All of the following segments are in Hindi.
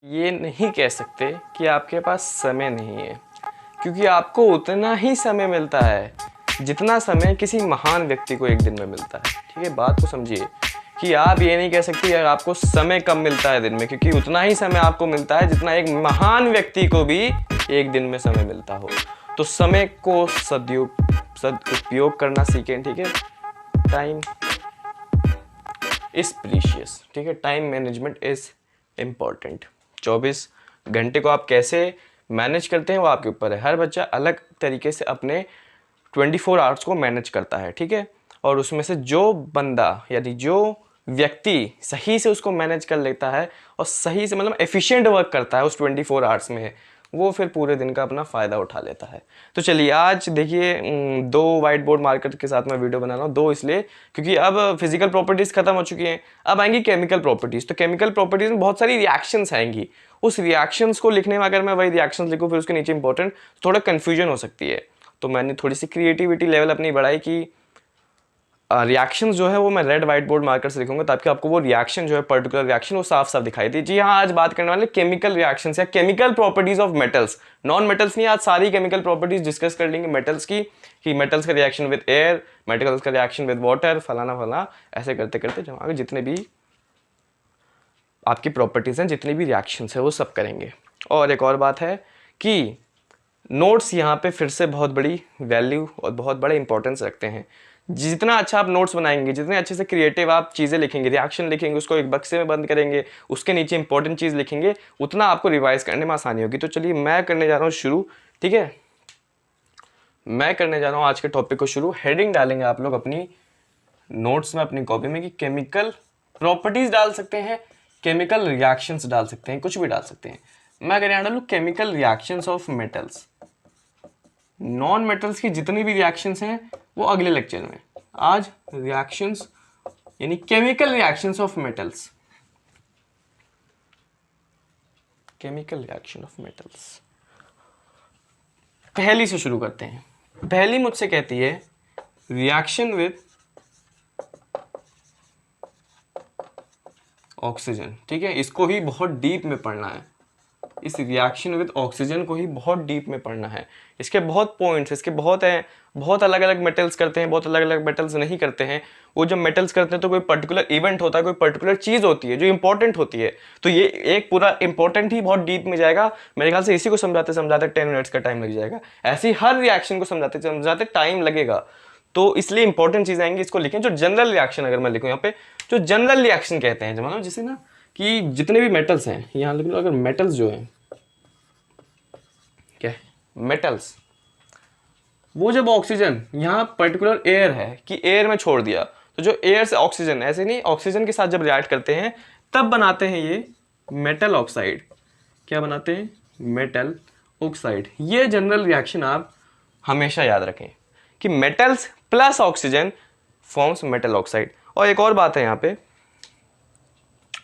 ये नहीं कह सकते कि आपके पास समय नहीं है, क्योंकि आपको उतना ही समय मिलता है जितना समय किसी महान व्यक्ति को एक दिन में मिलता है। ठीक है, बात को समझिए कि आप ये नहीं कह सकते यार आपको समय कम मिलता है दिन में, क्योंकि उतना ही समय आपको मिलता है जितना एक महान व्यक्ति को भी एक दिन में समय मिलता हो। तो समय को सदुपयोग करना सीखें। ठीक है, टाइम इज प्रीशियस। ठीक है, टाइम मैनेजमेंट इज इम्पॉर्टेंट। 24 घंटे को आप कैसे मैनेज करते हैं वो आपके ऊपर है। हर बच्चा अलग तरीके से अपने 24 आवर्स को मैनेज करता है। ठीक है, और उसमें से जो बंदा यानी जो व्यक्ति सही से उसको मैनेज कर लेता है और सही से मतलब एफिशिएंट वर्क करता है उस 24 आवर्स में, वो फिर पूरे दिन का अपना फ़ायदा उठा लेता है। तो चलिए आज देखिए 2 वाइट बोर्ड मार्कर के साथ मैं वीडियो बना रहा हूँ। 2 इसलिए क्योंकि अब फिजिकल प्रॉपर्टीज़ खत्म हो चुकी हैं, अब आएंगी केमिकल प्रॉपर्टीज़। तो केमिकल प्रॉपर्टीज़ में बहुत सारी रिएक्शंस आएंगी। उस रिएक्शंस को लिखने में अगर मैं वही रिएक्शंस लिखूँ फिर उसके नीचे इंपॉर्टेंट थोड़ा कन्फ्यूजन हो सकती है। तो मैंने थोड़ी सी क्रिएटिविटी लेवल अपनी बढ़ाई कि रिएक्शंस जो है वो मैं रेड वाइट बोर्ड मार्कर से लिखूंगा ताकि आपको वो रिएक्शन जो है पर्टिकुलर रिएक्शन वो साफ साफ दिखाई दे। जी हाँ, आज बात करने वाले केमिकल रिएक्शंस या chemical properties of metals. Non metals नहीं, आज सारी केमिकल प्रॉपर्टीज डिस्कस कर लेंगे मेटल्स की, कि मेटल्स का रिएक्शन विद एयर, मेटल्स का रिएक्शन विद वाटर, फलाना फलाना, ऐसे करते करते जब आगे जितने भी आपकी प्रॉपर्टीज हैं, जितनी भी रिएक्शंस है वो सब करेंगे। और एक और बात है कि नोट्स यहाँ पे फिर से बहुत बड़ी वैल्यू और बहुत बड़ा इंपॉर्टेंस रखते हैं। जितना अच्छा आप नोट्स बनाएंगे, जितने अच्छे से क्रिएटिव आप चीज़ें लिखेंगे, रिएक्शन लिखेंगे, उसको एक बक्से में बंद करेंगे, उसके नीचे इंपॉर्टेंट चीज़ लिखेंगे, उतना आपको रिवाइज करने में आसानी होगी। तो चलिए मैं करने जा रहा हूँ शुरू। ठीक है, मैं करने जा रहा हूँ आज के टॉपिक को शुरू। हेडिंग डालेंगे आप लोग अपनी नोट्स में अपनी कॉपी में कि केमिकल प्रॉपर्टीज डाल सकते हैं, केमिकल रिएक्शंस डाल सकते हैं, कुछ भी डाल सकते हैं। मैं अगर यहाँ डालूँ chemical reactions of metals, non metals की जितनी भी रिएक्शंस हैं वो अगले लेक्चर में। आज रिएक्शंस यानी chemical reactions of metals, chemical reaction of metals. पहली से शुरू करते हैं। पहली मुझसे कहती है रिएक्शन विद ऑक्सीजन। ठीक है, इसको ही बहुत डीप में पढ़ना है। इस रिएक्शन विद ऑक्सीजन को ही बहुत डीप में पढ़ना है। इसके बहुत पॉइंट्स, इसके बहुत हैं। बहुत अलग अलग मेटल्स करते हैं, बहुत अलग अलग मेटल्स नहीं करते हैं। वो जब मेटल्स करते हैं तो कोई पर्टिकुलर इवेंट होता है, कोई पर्टिकुलर चीज़ होती है जो इंपॉर्टेंट होती है। तो ये एक पूरा इंपॉर्टेंट ही बहुत डीप में जाएगा। मेरे ख्याल से इसी को समझाते समझाते 10 मिनट्स का टाइम लग जाएगा। ऐसे ही हर रिएक्शन को समझाते समझाते टाइम लगेगा। तो इसलिए इंपॉर्टेंट चीज़ आएंगी, इसको लिखें। जो जनरल रिएक्शन अगर मैं लिखूँ यहाँ पे, जो जनरल रिएक्शन कहते हैं, मतलब जैसे ना कि जितने भी मेटल्स हैं यहाँ लिख लो। अगर मेटल्स जो हैं क्या है, मेटल्स, वो जब ऑक्सीजन यहाँ पर्टिकुलर एयर है कि एयर में छोड़ दिया, तो जो एयर से ऑक्सीजन, ऐसे नहीं, ऑक्सीजन के साथ जब रिएक्ट करते हैं तब बनाते हैं ये मेटल ऑक्साइड। क्या बनाते हैं? Metal oxide. ये जनरल रिएक्शन आप हमेशा याद रखें कि metals plus oxygen forms metal oxide. और एक और बात है यहाँ पे,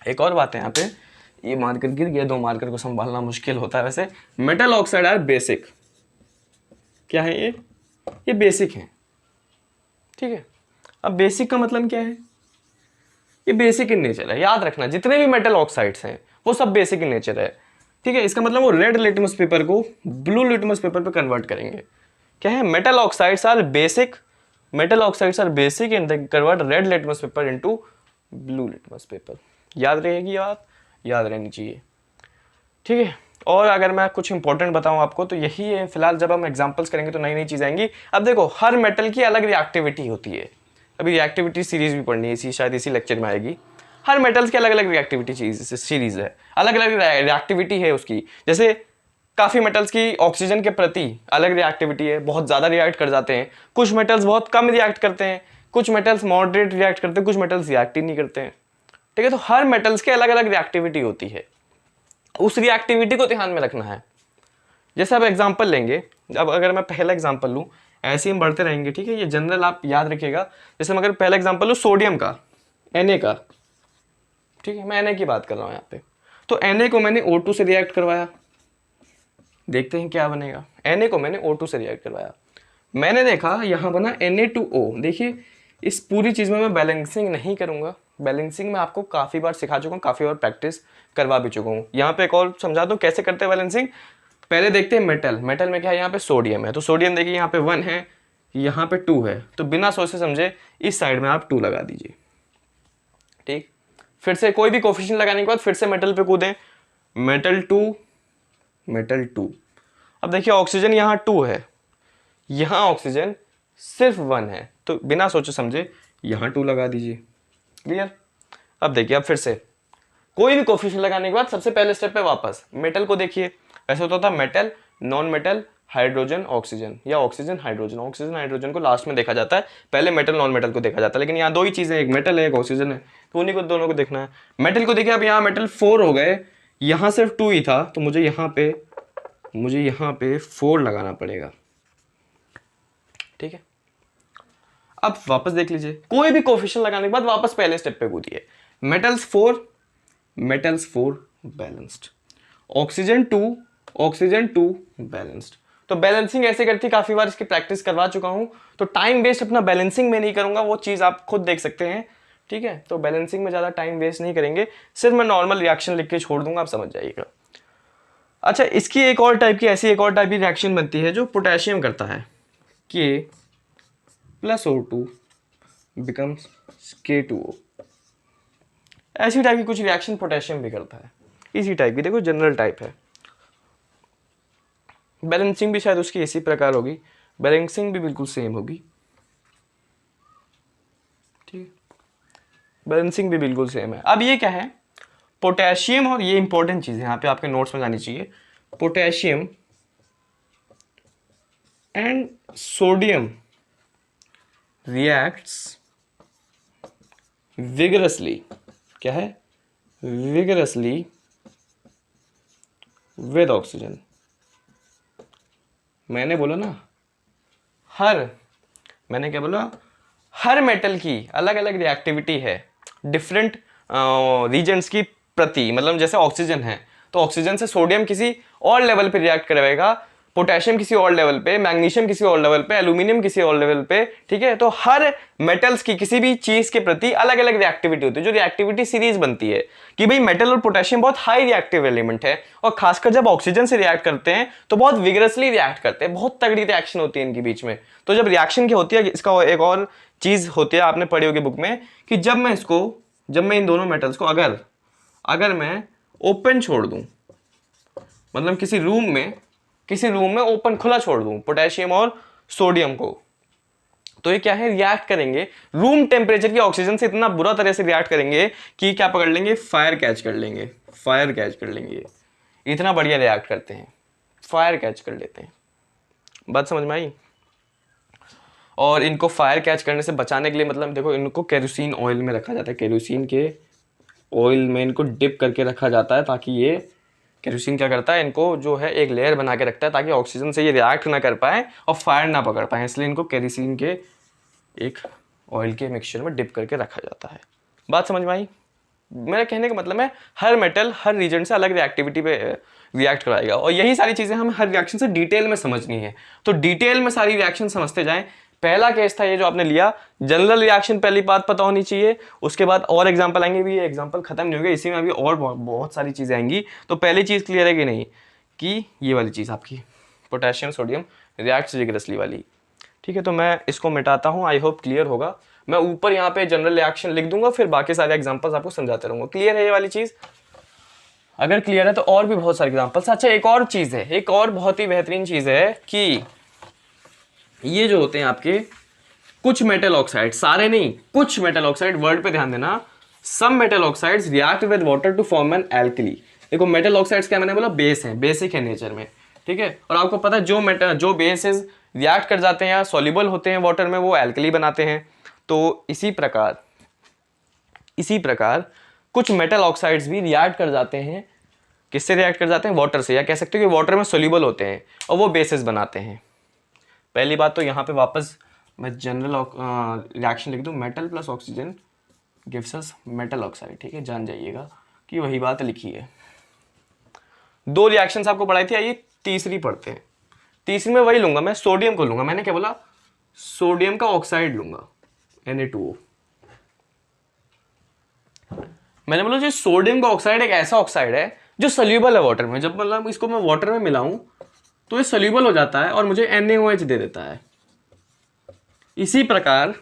एक और बात है यहाँ पे, ये मार्कर गिर गया, 2 मार्कर को संभालना मुश्किल होता है वैसे। Metal oxide are basic. क्या है ये बेसिक है। ठीक है, अब बेसिक का मतलब क्या है? ये बेसिक इन नेचर है। याद रखना जितने भी मेटल ऑक्साइड्स हैं वो सब बेसिक इन नेचर है। ठीक है, इसका मतलब वो रेड लिटमस पेपर को ब्लू लिटमस पेपर पे कन्वर्ट करेंगे। क्या है? Metal oxides are basic, metal oxides are basic and they convert red litmus paper into blue litmus paper. याद रहेगी ये बात, याद रहनी चाहिए। ठीक है, और अगर मैं कुछ इंपॉर्टेंट बताऊं आपको तो यही है। फिलहाल जब हम एग्जांपल्स करेंगे तो नई नई चीज़ आएंगी। अब देखो, हर मेटल की अलग रिएक्टिविटी होती है। अभी रिएक्टिविटी सीरीज भी पढ़नी है, इसी शायद इसी लेक्चर में आएगी। हर मेटल्स की अलग अलग रिएक्टिविटी सीरीज है, अलग अलग रिएक्टिविटी है उसकी। जैसे काफ़ी मेटल्स की ऑक्सीजन के प्रति अलग रिएक्टिविटी है, बहुत ज़्यादा रिएक्ट कर जाते हैं। कुछ मेटल्स बहुत कम रिएक्ट करते हैं, कुछ मेटल्स मॉडरेट रिएक्ट करते हैं, कुछ मेटल्स रिएक्ट ही नहीं करते हैं। ठीक है, तो हर मेटल्स की अलग अलग रिएक्टिविटी होती है, उस रिएक्टिविटी को ध्यान में रखना है। जैसे अब एग्जांपल लेंगे, अब अगर मैं पहला एग्जांपल लूँ, ऐसे ही हम बढ़ते रहेंगे। ठीक है, ये जनरल आप याद रखिएगा। जैसे मैं अगर पहला एग्जांपल लूँ सोडियम का, Na का। ठीक है, मैं Na की बात कर रहा हूँ यहाँ पे। तो Na को मैंने O2 से रिएक्ट करवाया, देखते हैं क्या बनेगा। Na को मैंने O2 से रिएक्ट करवाया, मैंने देखा यहाँ बना Na2O। देखिए, इस पूरी चीज़ में मैं बैलेंसिंग नहीं करूँगा, बैलेंसिंग में आपको काफ़ी बार सिखा चुका हूँ, काफ़ी बार प्रैक्टिस करवा भी चुका हूँ। यहाँ पे एक और समझा दूँ कैसे करते हैं बैलेंसिंग। पहले देखते हैं मेटल। मेटल में क्या है, यहाँ पे सोडियम है, तो सोडियम देखिए यहाँ पे 1 है, यहाँ पे 2 है, तो बिना सोचे समझे इस साइड में आप 2 लगा दीजिए। ठीक, फिर से कोई भी कोफिशिएंट लगाने के बाद फिर से मेटल पे कूदें, मेटल 2, मेटल 2। अब देखिए ऑक्सीजन यहाँ 2 है, यहाँ ऑक्सीजन सिर्फ 1 है, तो बिना सोचे समझे यहाँ 2 लगा दीजिए। क्लियर। अब देखिए, अब फिर से कोई भी कोफिशिएंट लगाने के बाद सबसे पहले स्टेप पे वापस मेटल को देखिए। ऐसे होता था metal, non metal, hydrogen, oxygen, या ऑक्सीजन हाइड्रोजन। ऑक्सीजन हाइड्रोजन को लास्ट में देखा जाता है, पहले मेटल नॉन मेटल को देखा जाता है। लेकिन यहाँ दो ही चीजें, एक मेटल है एक ऑक्सीजन है, तो उन्हीं को दोनों को देखना है। मेटल को देखिए, अब यहाँ मेटल 4 हो गए, यहाँ सिर्फ 2 ही था, तो मुझे यहाँ पे 4 लगाना पड़ेगा। ठीक है, अब वापस देख लीजिए, कोई भी कोफिशिएंट लगाने के बाद वापस पहले स्टेप पे कूदिए। Metals 4, metals 4 balanced, oxygen 2 balanced. तो बैलेंसिंग ऐसे करती, काफी बार इसकी प्रैक्टिस करवा चुका हूं, तो टाइम वेस्ट अपना बैलेंसिंग में नहीं करूंगा, वो चीज आप खुद देख सकते हैं। ठीक है, तो बैलेंसिंग में ज्यादा टाइम वेस्ट नहीं करेंगे, सिर्फ मैं नॉर्मल रिएक्शन लिख के छोड़ दूंगा, आप समझ जाइएगा। अच्छा, इसकी एक और टाइप की, ऐसी एक और टाइप की रिएक्शन बनती है जो पोटेशियम करता है, K + O2 becomes K2O। ऐसी टाइप की कुछ रिएक्शन पोटेशियम भी करता है, इसी टाइप की, देखो जनरल टाइप है। बैलेंसिंग भी शायद उसकी इसी प्रकार होगी, बैलेंसिंग भी बिल्कुल सेम होगी। ठीक, बैलेंसिंग भी बिल्कुल सेम है। अब ये क्या है, पोटेशियम, और ये इंपॉर्टेंट चीज है, यहाँ पे आपके नोट्स में जानी चाहिए। Potassium and sodium reacts vigorously, क्या है, विगरसली विद ऑक्सीजन। मैंने बोला ना, मैंने क्या बोला, हर मेटल की अलग अलग रिएक्टिविटी है डिफरेंट रीजन्स की प्रति। मतलब जैसे ऑक्सीजन है, तो ऑक्सीजन से सोडियम किसी और लेवल पे रिएक्ट करेगा, पोटेशियम किसी और लेवल पे, मैग्नीशियम किसी और लेवल पे, एल्यूमिनियम किसी और लेवल पे। ठीक है, तो हर मेटल्स की किसी भी चीज के प्रति अलग अलग रिएक्टिविटी होती है, जो रिएक्टिविटी सीरीज बनती है कि भाई मेटल और पोटेशियम बहुत हाई रिएक्टिव एलिमेंट है, और खासकर जब ऑक्सीजन से रिएक्ट करते हैं तो बहुत विगरसली रिएक्ट करते हैं, बहुत तगड़ी रिएक्शन होती है इनके बीच में। तो जब रिएक्शन की होती है, इसका एक और चीज होती है, आपने पढ़ी होगी बुक में, कि जब मैं इन दोनों मेटल्स को अगर मैं ओपन छोड़ दूं, मतलब किसी रूम में ओपन खुला छोड़ दूं पोटेशियम और सोडियम को, तो ये क्या है, रिएक्ट करेंगे रूम टेम्परेचर की ऑक्सीजन से, इतना बुरा तरह से रिएक्ट करेंगे कि क्या पकड़ लेंगे, फायर कैच कर लेंगे। इतना बढ़िया रिएक्ट करते हैं, फायर कैच कर लेते हैं। बात समझ में आई। और इनको फायर कैच करने से बचाने के लिए, मतलब देखो, इनको केरोसिन ऑयल में रखा जाता है, केरोसिन के ऑयल में इनको डिप करके रखा जाता है, ताकि ये केरोसिन क्या करता है, इनको जो है एक लेयर बना के रखता है, ताकि ऑक्सीजन से ये रिएक्ट ना कर पाए और फायर ना पकड़ पाए, इसलिए इनको केरोसिन के एक ऑयल के मिक्सचर में डिप करके रखा जाता है। बात समझ में आई। मेरा कहने का मतलब है, हर मेटल हर रीजन से अलग रिएक्टिविटी पे रिएक्ट कराएगा, और यही सारी चीज़ें हमें हर रिएक्शन से डिटेल में समझनी है, तो डिटेल में सारी रिएक्शन समझते जाएं। पहला केस था ये जो आपने लिया, जनरल रिएक्शन, पहली बात पता होनी चाहिए। उसके बाद और एग्जांपल आएंगे, भी ये एग्जांपल खत्म नहीं होगा, इसी में अभी और बहुत सारी चीज़ें आएंगी। तो पहली चीज़ क्लियर है कि नहीं, कि ये वाली चीज़ आपकी पोटेशियम सोडियम रिएक्ट्स विगरसली वाली। ठीक है, तो मैं इसको मिटाता हूँ, आई होप क्लियर होगा। मैं ऊपर यहाँ पे जनरल रिएक्शन लिख दूंगा, फिर बाकी सारे एग्जांपल्स आपको समझाते रहूंगा। क्लियर है ये वाली चीज़? अगर क्लियर है तो और भी बहुत सारे एग्जांपल्स। अच्छा, एक और चीज़ है, एक और बहुत ही बेहतरीन चीज़ है कि ये जो होते हैं आपके कुछ मेटल ऑक्साइड, सारे नहीं, कुछ मेटल ऑक्साइड, वर्ड पे ध्यान देना, some metal oxides react with water to form an alkali. देखो मेटल ऑक्साइड्स क्या मैंने बोला, बेस है, बेसिक है नेचर में। ठीक है, और आपको पता है जो बेसेस रिएक्ट कर जाते हैं या सॉल्युबल होते हैं वाटर में, वो एल्कली बनाते हैं। तो इसी प्रकार कुछ मेटल ऑक्साइड्स भी रिएक्ट कर जाते हैं, किससे रिएक्ट कर जाते हैं, वाटर से, या कह सकते हो कि वाटर में सॉल्युबल होते हैं और वो बेसिस बनाते हैं। पहली बात तो यहाँ पे वापस मैं जनरल रिएक्शन लिख दूँ, metal plus oxygen gives us metal oxide. ठीक है, जान जाइएगा कि वही बात लिखी है। दो रिएक्शंस आपको पढ़ाई थी, आइए तीसरी पढ़ते हैं। तीसरी में वही लूंगा मैं, सोडियम को लूंगा, मैंने क्या बोला, सोडियम का ऑक्साइड लूंगा Na2O। मैंने बोला जो सोडियम का ऑक्साइड एक ऐसा ऑक्साइड है जो सोल्यूबल है वाटर में। जब मतलब इसको मैं वाटर में मिलाऊं तो ये सोल्यूबल हो जाता है और मुझे NaOH दे देता है। इसी प्रकार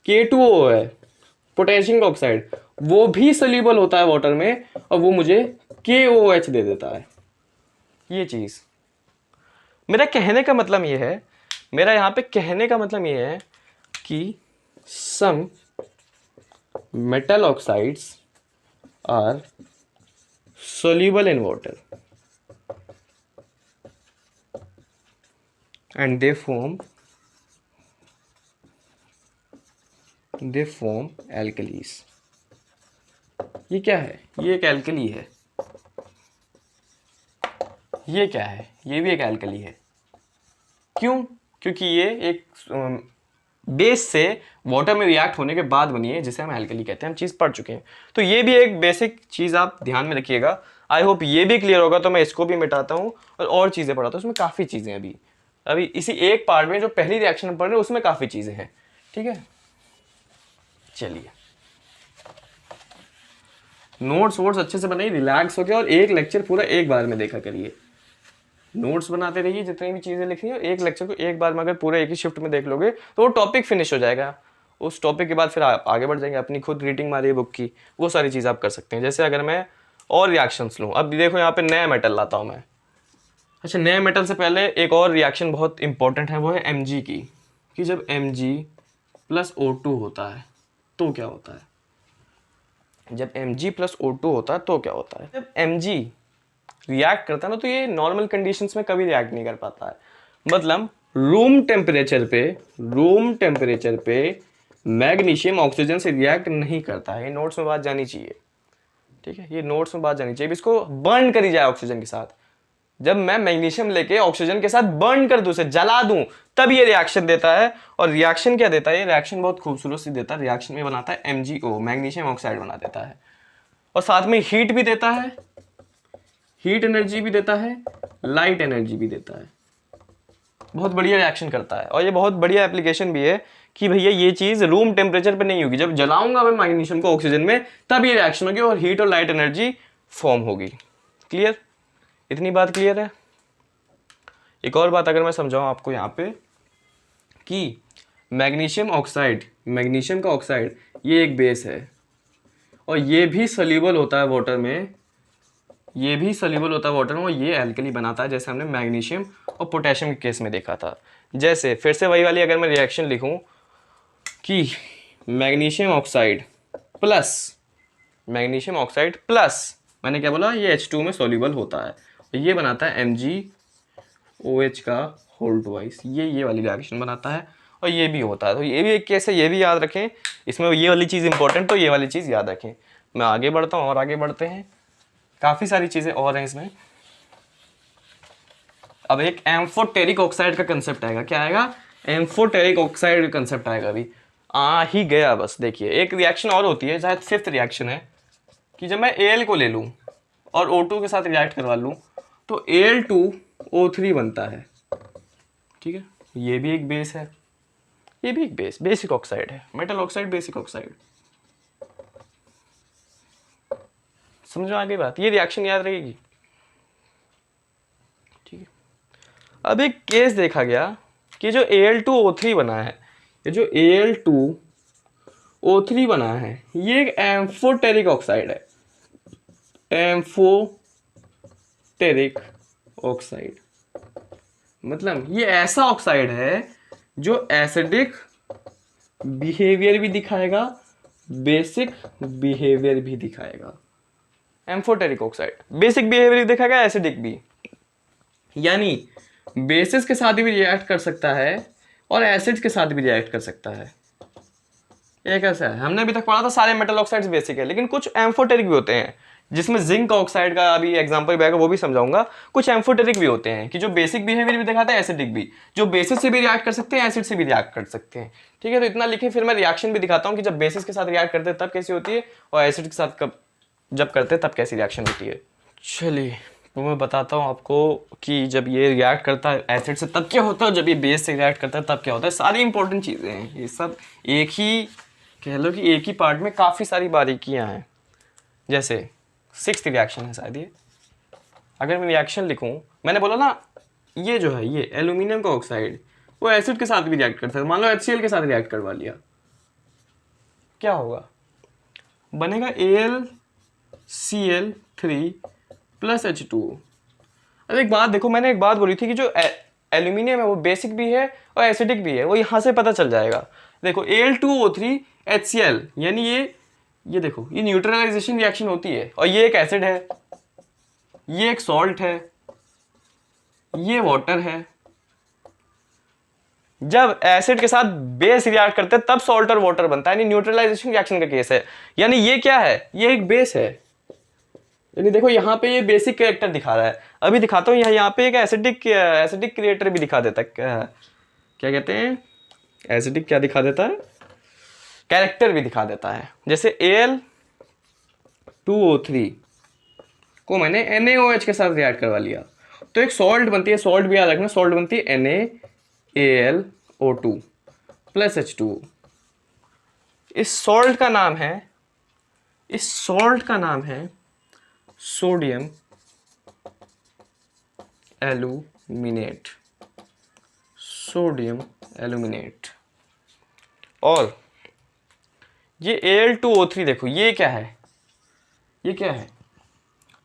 K2O है पोटेशियम का ऑक्साइड, वो भी सोल्यूबल होता है वाटर में और वो मुझे KOH दे देता है। ये चीज मेरा कहने का मतलब ये है, मेरा यहाँ पे कहने का मतलब ये है कि सम metal oxides are soluble in water and they form alkalis। ये क्या है? ये एक एल्कली है। ये क्या है? ये भी एक एल्कली है। क्यों? क्योंकि ये एक बेस से वाटर में रिएक्ट होने के बाद बनी है, जिसे हम एल्कली कहते हैं। हम चीज़ पढ़ चुके हैं, तो ये भी एक बेसिक चीज़ आप ध्यान में रखिएगा। आई होप ये भी क्लियर होगा। तो मैं इसको भी मिटाता हूँ और चीज़ें पढ़ाता हूँ। उसमें काफ़ी चीज़ें अभी इसी एक पार्ट में जो पहली रिएक्शन हम पढ़ रहे हैं उसमें काफ़ी चीज़ें हैं। ठीक है, चलिए नोट्स वोट्स अच्छे से बनाइए, रिलैक्स हो गया और एक लेक्चर पूरा एक बार में देखा करिए। नोट्स बनाते रहिए, जितनी भी चीज़ें लिखनी है एक लेक्चर को एक बार में अगर पूरे एक ही शिफ्ट में देख लोगे तो वो टॉपिक फिनिश हो जाएगा। उस टॉपिक के बाद फिर आप आगे बढ़ जाएंगे, अपनी खुद रीडिंग मारिए बुक की, वो सारी चीज़ आप कर सकते हैं। जैसे अगर मैं और रिएक्शंस लूँ, अब देखो यहाँ पे नया मेटल लाता हूँ मैं। अच्छा, नए मेटल से पहले एक और रिएक्शन बहुत इंपॉर्टेंट है, वो है Mg की, कि जब Mg+O2 होता है तो क्या होता है। जब Mg+O2 होता है तो क्या होता है, जब Mg रिएक्ट करता है ना, तो ये नॉर्मल कंडीशंस में कभी रिएक्ट नहीं कर पाता है। मतलब रूम टेम्परेचर पे मैग्नीशियम ऑक्सीजन से रिएक्ट नहीं करता है। ये नोट्स में बात जानी चाहिए। ठीक है, ये नोट्स में बात जानी चाहिए। इसको बर्न करी जाए ऑक्सीजन के साथ। जब मैं मैग्नीशियम लेके ऑक्सीजन के साथ बर्न कर दूं, उसे जला दूं, तब ये रिएक्शन देता है। और रिएक्शन क्या देता है? ये रिएक्शन बहुत खूबसूरत सी देता है। रिएक्शन में बनाता है MgO, मैग्नीशियम ऑक्साइड बना देता है, और साथ में हीट भी देता है, हीट एनर्जी भी देता है, लाइट एनर्जी भी देता है। बहुत बढ़िया रिएक्शन करता है। और ये बहुत बढ़िया एप्लीकेशन भी है कि भैया ये चीज़ रूम टेम्परेचर पे नहीं होगी। जब जलाऊंगा मैं मैग्नीशियम को ऑक्सीजन में, तब ये रिएक्शन होगी और हीट और लाइट एनर्जी फॉर्म होगी। क्लियर? इतनी बात क्लियर है? एक और बात अगर मैं समझाऊं आपको यहाँ पे, कि मैग्नीशियम का ऑक्साइड ये एक बेस है और ये भी सोल्यूबल होता है वाटर में, और ये एल्कली बनाता है, जैसे हमने मैग्नीशियम और पोटेशियम के केस में देखा था। जैसे फिर से वही वाली अगर मैं रिएक्शन लिखूं कि मैग्नीशियम ऑक्साइड प्लस मैंने क्या बोला, ये H2 में सोल्यूबल होता है, ये बनाता है MgOH का होल ट्वाइस। ये वाली रिएक्शन बनाता है और ये भी होता है। तो ये भी एक केस है, ये भी याद रखें। इसमें ये वाली चीज़ इंपॉर्टेंट, तो ये वाली चीज़ याद रखें। मैं आगे बढ़ता हूँ और आगे बढ़ते हैं। काफ़ी सारी चीज़ें और हैं इसमें। अब एक एम्फोटेरिक ऑक्साइड का कंसेप्ट आएगा। क्या आएगा? एम्फोटेरिक ऑक्साइड का कंसेप्ट आएगा। अभी आ ही गया बस। देखिए एक रिएक्शन और होती है, शायद 5th रिएक्शन है, कि जब मैं Al को ले लूँ और O2 के साथ रिएक्ट करवा लूँ तो Al2O3 बनता है। ठीक है, ये भी एक बेस है, ये भी एक बेसिक ऑक्साइड है। Metal oxide, basic oxide. समझो आगे बात, ये रिएक्शन याद रहेगी। ठीक है, अब एक केस देखा गया कि जो Al2O3 बना है, ये जो Al2O3 बना है, ये एक एम्फोटेरिक ऑक्साइड है। एम्फोटेरिक ऑक्साइड मतलब ये ऐसा ऑक्साइड है जो एसिडिक बिहेवियर भी दिखाएगा, बेसिक बिहेवियर भी दिखाएगा। एम्फोटेरिक ऑक्साइड बेसिक बिहेवियर दिखाएगा, एसिडिक भी, यानी बेसिस के साथ भी रिएक्ट कर सकता है और एसिड्स के साथ भी रिएक्ट कर सकता है। ये कैसा है? हमने अभी तक पढ़ा था सारे मेटल ऑक्साइड्स बेसिक है, लेकिन कुछ एम्फोटेरिक भी होते हैं, जिसमें जिंक ऑक्साइड का अभी एग्जांपल भी आएगा, वो भी समझाऊंगा। कुछ एम्फोटेरिक भी होते हैं कि जो बेसिक बिहेवियर भी दिखाते हैं, एसिडिक भी, जो बेसिस से भी रिएक्ट कर सकते हैं, एसिड से भी रिएक्ट कर सकते हैं। ठीक है, तो इतना लिखे, फिर मैं रिएक्शन भी दिखाता हूँ कि जब बेसिस के साथ रिएक्ट करते हैं तब कैसी होती है, और एसिड के साथ जब करते हैं तब कैसी रिएक्शन होती है। चलिए तो मैं बताता हूँ आपको कि जब ये रिएक्ट करता है एसिड से तब क्या होता है, जब ये बेस से रिएक्ट करता है तब क्या होता है। सारी इंपॉर्टेंट चीज़ें हैं, ये सब एक ही कह लो कि एक ही पार्ट में काफ़ी सारी बारीकियां हैं। जैसे 6th रिएक्शन है शायद ये। अगर मैं रिएक्शन लिखूं, मैंने बोला ना ये जो है ये एल्यूमिनियम का ऑक्साइड वो एसिड के साथ भी रिएक्ट करता है। मान लो HCl के साथ रिएक्ट करवा लिया, क्या होगा? बनेगा AlCl3 + H2O। अब एक बात देखो, मैंने एक बात बोली थी कि जो एल्यूमिनियम है वो बेसिक भी है और एसिडिक भी है, वो यहाँ से पता चल जाएगा। देखो Al2O3 HCl, यानी ये देखो ये न्यूट्रलाइजेशन रिएक्शन होती है और ये एक एसिड है, ये एक सॉल्ट है, ये वाटर है। जब एसिड के साथ बेस रिएक्ट करते हैं तब सॉल्ट और वाटर बनता है, यानी न्यूट्रलाइजेशन रिएक्शन का केस है। यानी ये क्या है? ये एक बेस है। यानी देखो यहाँ पे ये बेसिक कैरेक्टर दिखा रहा है। अभी दिखाता हूँ यहाँ पे एक एसिडिक क्रिएटर भी दिखा देता है। क्या कहते हैं? एसिडिक क्या दिखा देता है? कैरेक्टर भी दिखा देता है। जैसे Al2O3 को मैंने NaOH के साथ रिएक्ट करवा लिया तो एक सॉल्ट बनती है। सॉल्ट भी याद रखना, सॉल्ट बनती है NaAlO2 + H2O। इस सॉल्ट का नाम है सोडियम एल्यूमिनेट। और ये Al2O3 देखो ये क्या है?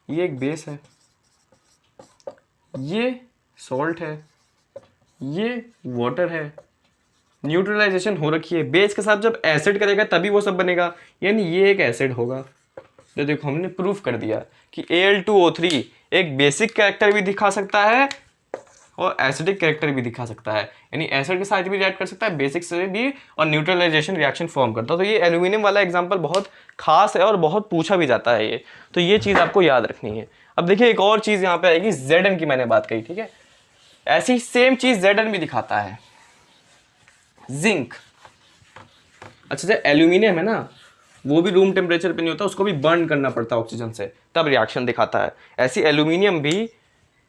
ये एक बेस है, ये सॉल्ट है, ये वाटर है। न्यूट्रलाइजेशन हो रखी है। बेस के साथ जब एसिड करेगा तभी वो सब बनेगा, यानी ये एक एसिड होगा। तो देखो हमने प्रूफ कर दिया कि Al2O3 एक बेसिक कैरेक्टर भी दिखा सकता है और एसिडिक कैरेक्टर भी दिखा सकता है, यानी एसिड के साथ भी रिएक्ट कर सकता है, बेसिक से भी, और न्यूट्रलाइजेशन रिएक्शन फॉर्म करता है। तो ये एल्यूमिनियम वाला एग्जांपल बहुत खास है और बहुत पूछा भी जाता है ये, तो ये चीज़ आपको याद रखनी है। अब देखिए एक और चीज़ यहाँ पे आएगी, Zn की मैंने बात कही, ठीक है। ऐसी सेम चीज़ Zn भी दिखाता है, जिंक। अच्छा एल्यूमिनियम है ना, वो भी रूम टेम्परेचर पे नहीं होता, उसको भी बर्न करना पड़ता है ऑक्सीजन से, तब रिएक्शन दिखाता है। ऐसी एल्यूमिनियम भी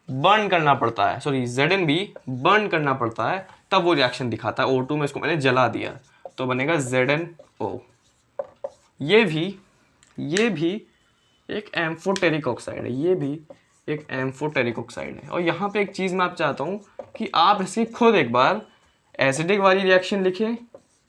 बर्न करना पड़ता है, सॉरी Zn भी बर्न करना पड़ता है, तब वो रिएक्शन दिखाता है। O2 में इसको मैंने जला दिया तो बनेगा ZnO। ये भी एक एम्फोटेरिक ऑक्साइड है, ये भी एक एम्फोटेरिक ऑक्साइड है। और यहाँ पे एक चीज़ मैं आप चाहता हूँ कि आप इसकी खुद एक बार एसिडिक वाली रिएक्शन लिखें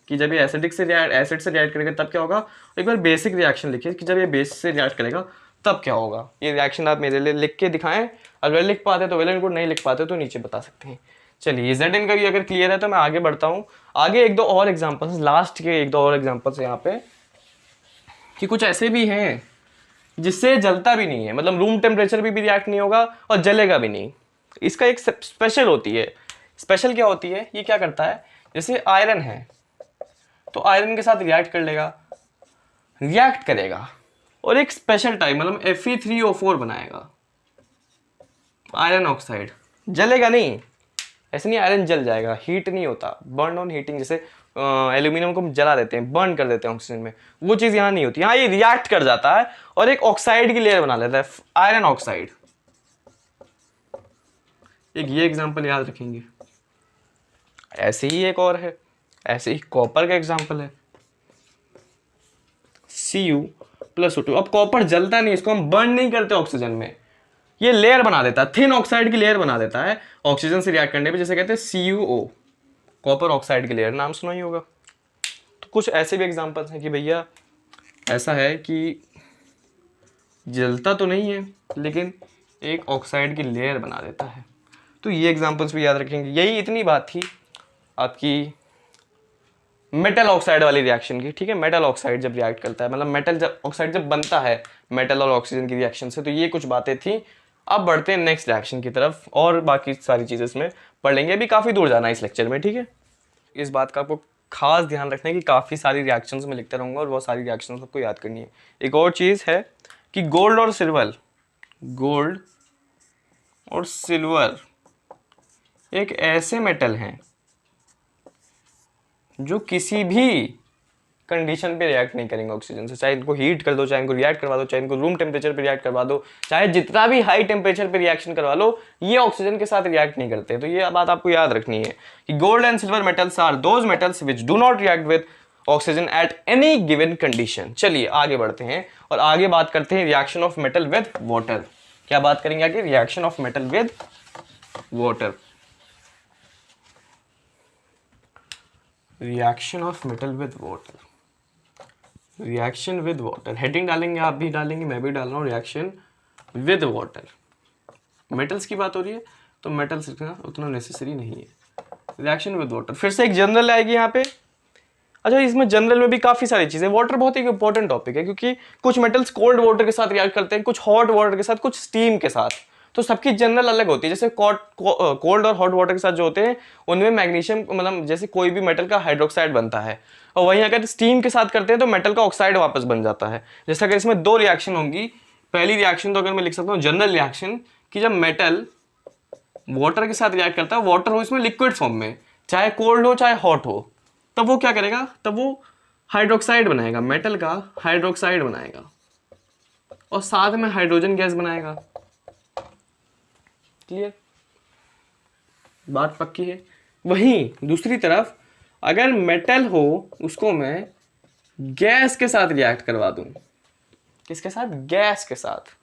कि जब ये एसिड से रिएक्ट करेगा तब क्या होगा, एक बार बेसिक रिएक्शन लिखिए कि जब ये बेस से रिएक्ट करेगा तब क्या होगा। ये रिएक्शन आप मेरे लिए लिख के दिखाएं, अगर लिख पाते तो वेल एंड गुड, नहीं लिख पाते तो नीचे बता सकते हैं। चलिए Zn का भी अगर क्लियर है तो मैं आगे बढ़ता हूँ। आगे एक दो और एग्जांपल्स, लास्ट के एक दो और एग्जांपल्स यहाँ पे, कि कुछ ऐसे भी हैं जिससे जलता भी नहीं है, मतलब रूम टेम्परेचर भी रिएक्ट नहीं होगा और जलेगा भी नहीं। इसका एक स्पेशल होती है। स्पेशल क्या होती है? ये क्या करता है, जैसे आयरन है तो आयरन के साथ रिएक्ट करेगा और एक स्पेशल टाइप, मतलब Fe3O4 बनाएगा। आयरन ऑक्साइड जलेगा नहीं, ऐसे नहीं आयरन जल जाएगा, हीट नहीं होता, बर्न ऑन हीटिंग, जैसे एल्यूमिनियम को हम जला देते हैं, बर्न कर देते हैं ऑक्सीजन में, वो चीज़ यहाँ नहीं होती। यहाँ ये रिएक्ट कर जाता है और एक ऑक्साइड की लेयर बना लेता है, आयरन ऑक्साइड। एक ये एग्जांपल याद रखेंगे। ऐसे ही एक और है, ऐसे ही कॉपर का एग्जांपल है, Cu+O2। अब कॉपर जलता नहीं, इसको हम बर्न नहीं करते ऑक्सीजन में, ये लेयर बना देता है, थिन ऑक्साइड की लेयर बना देता है ऑक्सीजन से रिएक्ट करने पे, जैसे कहते हैं CuO, कॉपर ऑक्साइड की लेयर, नाम सुना ही होगा। तो कुछ ऐसे भी एग्जांपल्स हैं कि भैया ऐसा है कि जलता तो नहीं है लेकिन एक ऑक्साइड की लेयर बना देता है। तो ये एग्जांपल्स भी याद रखेंगे। यही इतनी बात थी आपकी मेटल ऑक्साइड वाली रिएक्शन की, ठीक है। मेटल ऑक्साइड जब रिएक्ट करता है, मतलब मेटल ऑक्साइड जब बनता है मेटल और ऑक्सीजन की रिएक्शन से, तो ये कुछ बातें थी। अब बढ़ते हैं नेक्स्ट रिएक्शन की तरफ और बाकी सारी चीज़ें इसमें पढ़ लेंगे। अभी काफ़ी दूर जाना है इस लेक्चर में, ठीक है। इस बात का आपको खास ध्यान रखना है कि काफ़ी सारी रिएक्शंस में लिखते रहूँगा और बहुत सारी रिएक्शंस आपको याद करनी है। एक और चीज़ है कि गोल्ड और सिल्वर एक ऐसे मेटल हैं जो किसी भी कंडीशन पे रिएक्ट नहीं करेंगे ऑक्सीजन से, चाहे इनको हीट कर दो, चाहे इनको रिएक्ट करवा दो, चाहे इनको रूम टेम्परेचर पे रिएक्ट करवा दो, चाहे जितना भी हाई टेम्परेचर पे रिएक्शन करवा लो, ये ऑक्सीजन के साथ रिएक्ट नहीं करते। तो ये बात आपको याद रखनी है कि gold and silver metals are those metals which do not react with oxygen at any given condition. चलिए आगे बढ़ते हैं और आगे बात करते हैं reaction of metal with water. क्या बात करेंगे आगे? Reaction of metal with water. Reaction of metal with water, reaction with water, heading डालेंगे, आप भी डालेंगे, मैं भी डाल रहा हूँ, रिएक्शन विद वाटर। मेटल्स की बात हो रही है तो मेटल्स लिखना उतना नेसेसरी नहीं है। रिएक्शन विद वाटर, फिर से एक जनरल आएगी यहाँ पे। अच्छा, इसमें जनरल में भी काफी सारी चीजें, वाटर बहुत एक इंपॉर्टेंट टॉपिक है क्योंकि कुछ मेटल्स कोल्ड वाटर के साथ रिएक्ट करते हैं, कुछ हॉट वाटर के साथ, कुछ स्टीम के साथ, तो सबकी जनरल अलग होती है। जैसे कोल्ड और हॉट वाटर के साथ जो होते हैं उनमें मैग्नीशियम, मतलब जैसे कोई भी मेटल का हाइड्रोक्साइड बनता है, और वहीं अगर स्टीम के साथ करते हैं तो मेटल का ऑक्साइड वापस बन जाता है। जैसे अगर इसमें दो रिएक्शन होंगी, पहली रिएक्शन तो अगर मैं लिख सकता हूँ जनरल रिएक्शन, कि जब मेटल वाटर के साथ रिएक्ट करता है, वाटर हो इसमें लिक्विड फॉर्म में, चाहे कोल्ड हो चाहे हॉट हो, तब वो क्या करेगा, तब वो हाइड्रोक्साइड बनाएगा, मेटल का हाइड्रोक्साइड बनाएगा और साथ में हाइड्रोजन गैस बनाएगा। क्लियर? बात पक्की है। वहीं दूसरी तरफ अगर मेटल हो, उसको मैं गैस के साथ रिएक्ट करवा दूं, किसके साथ? गैस के साथ,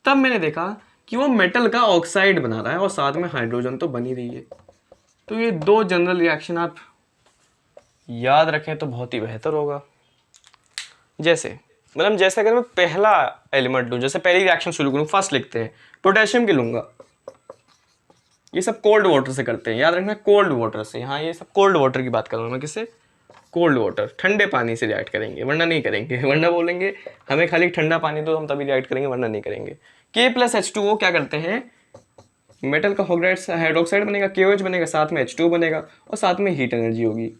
तब मैंने देखा कि वो मेटल का ऑक्साइड बना रहा है और साथ में हाइड्रोजन तो बन ही रही है। तो ये दो जनरल रिएक्शन आप याद रखें तो बहुत ही बेहतर होगा। जैसे मतलब जैसे अगर मैं पहला एलिमेंट लूँ, जैसे पहली रिएक्शन शुरू करूँ, फर्स्ट लिखते हैं पोटेशियम की लूंगा, ये सब कोल्ड वाटर से करते हैं, याद रखना कोल्ड वाटर से। हाँ, ये सब कोल्ड वाटर की बात कर रहा हूँ मैं, किससे? कोल्ड वाटर, ठंडे पानी से रिएक्ट करेंगे, वरना नहीं करेंगे, वरना बोलेंगे हमें खाली ठंडा पानी दो, हम तभी रिएक्ट करेंगे, वरना नहीं करेंगे। K+H2O क्या करते हैं, मेटल का हाइड्रोक्साइड बनेगा, KOH बनेगा, साथ में H2O बनेगा और साथ में हीट एनर्जी होगी।